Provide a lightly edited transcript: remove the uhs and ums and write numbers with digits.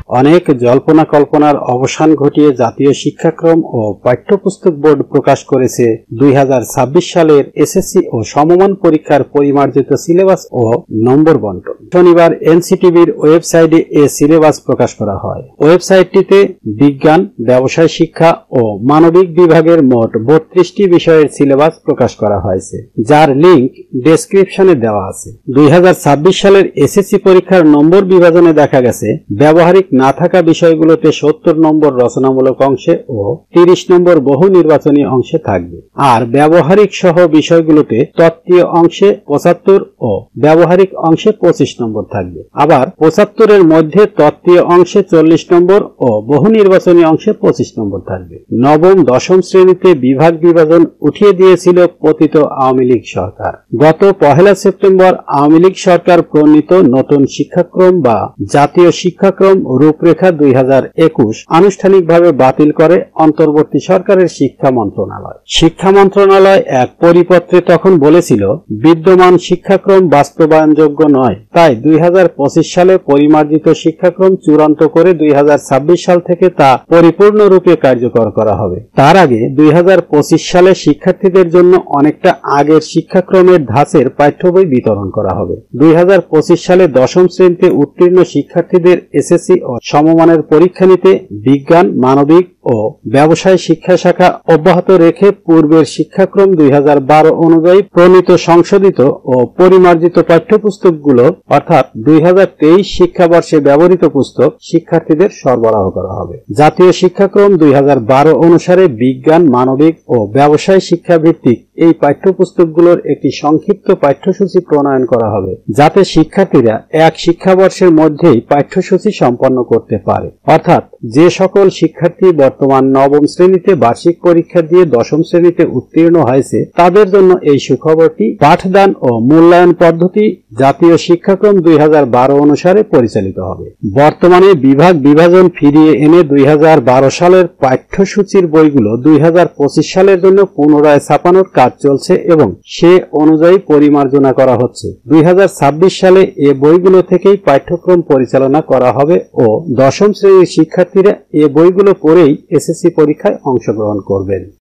অনেক জল্পনা কল্পনার অবসান ঘটিয়ে জাতীয় শিক্ষাক্রম ও পাঠ্যপুস্তক বোর্ড প্রকাশ করেছে 2026 সালের এসএসসি ও সমমান পরীক্ষার পরিমার্জিত সিলেবাস ও নম্বর বন্টন। শনিবার এনসিটিবির ওয়েবসাইটে এ সিলেবাস প্রকাশ করা হয়। ওয়েবসাইটটিতে বিজ্ঞান, ব্যবসায় শিক্ষা ও মানবিক বিভাগের মোট 32টি বিষয়ের সিলেবাস প্রকাশ করা হয়েছে, যার লিংক ডেসক্রিপশনে দেওয়া আছে। 2026 সালের এসএসসি পরীক্ষার নম্বর বিভাজনে দেখা গেছে ব্যবহারিক না থাকা বিষয়গুলোতে 70 নম্বর রচনামূলক অংশে ও 30 নম্বর বহু নির্বাচনী অংশে থাকবে, আর ব্যবহারিক সহ বিষয়গুলোতে তত্ত্বীয় অংশে 75 ও ব্যবহারিক অংশে 25 নম্বর থাকবে। আবার 75 এর মধ্যে তত্ত্বীয় অংশে 40 নম্বর ও বহু নির্বাচনী অংশে 25 নম্বর থাকবে। নবম দশম শ্রেণীতে বিভাগ বিভাজন উঠিয়ে দিয়েছিল পতিত আওয়ামী লীগ সরকার। গত 1 সেপ্টেম্বর আওয়ামী লীগ সরকার প্রণীত নতুন শিক্ষাক্রম বা জাতীয় শিক্ষাক্রম রূপরেখা 2021 আনুষ্ঠানিকভাবে বাতিল করে অন্তর্বর্তী সরকারের শিক্ষা মন্ত্রণালয়। শিক্ষা মন্ত্রণালয় এক পরিপত্রে তখন বলেছিল, বিদ্যমান শিক্ষাক্রম বাস্তবায়নযোগ্য নয়, তাই 2025 সালে পরিমার্জিত শিক্ষাক্রম চূড়ান্ত করে 2026 সাল থেকে তা পরিপূর্ণরূপে কার্যকর করা হবে। তার আগে 2025 সালে শিক্ষার্থীদের জন্য অনেকটা আগের শিক্ষাক্রমের ধাঁচের পাঠ্য বই বিতরণ করা হবে। 2025 সালে দশম শ্রেণীতে উত্তীর্ণ শিক্ষার্থীদের এসএসসি ও সমমানের পরীক্ষা নিতে বিজ্ঞান, মানবিক ও ব্যবসায় শিক্ষা শাখা অব্যাহত রেখে পূর্বের শিক্ষাক্রম 2012 অনুযায়ী প্রণীত সংশোধিত ও পরিমার্জিত পাঠ্যপুস্তকগুলো অর্থাৎ 2023 শিক্ষাবর্ষে ব্যবহৃত পুস্তক শিক্ষার্থীদের সরবরাহ করা হবে। জাতীয় শিক্ষাক্রম 2012 অনুসারে বিজ্ঞান, মানবিক ও ব্যবসায় শিক্ষা ভিত্তিক এই পাঠ্যপুস্তকগুলোর একটি সংক্ষিপ্ত পাঠ্যসূচি প্রণয়ন করা হবে, যাতে শিক্ষার্থীরা এক শিক্ষাবর্ষের মধ্যেই পাঠ্যসূচি সম্পন্ন করতে পারে। অর্থাৎ যে সকল শিক্ষার্থী বর্তমান নবম শ্রেণীতে বার্ষিক পরীক্ষা দিয়ে দশম শ্রেণীতে উত্তীর্ণ হয়েছে তাদের জন্য এই সুখবরটি। পাঠদান ও মূল্যায়ন পদ্ধতি জাতীয় শিক্ষাক্রম 2012 অনুসারে পরিচালিত হবে। বর্তমানে বিভাগ বিভাজন ফিরিয়ে এনে 2012 সালের পাঠ্যসূচির বইগুলো 2025 সালের জন্য পুনরায় ছাপানোর কাজ চলছে এবং সে অনুযায়ী পরিমার্জনা করা হচ্ছে। 2026 সালে এ বইগুলো থেকেই পাঠ্যক্রম পরিচালনা করা হবে ও দশম শ্রেণীর শিক্ষার্থীরা এ বইগুলো পড়েই এসএসসি পরীক্ষায় অংশগ্রহণ করবেন।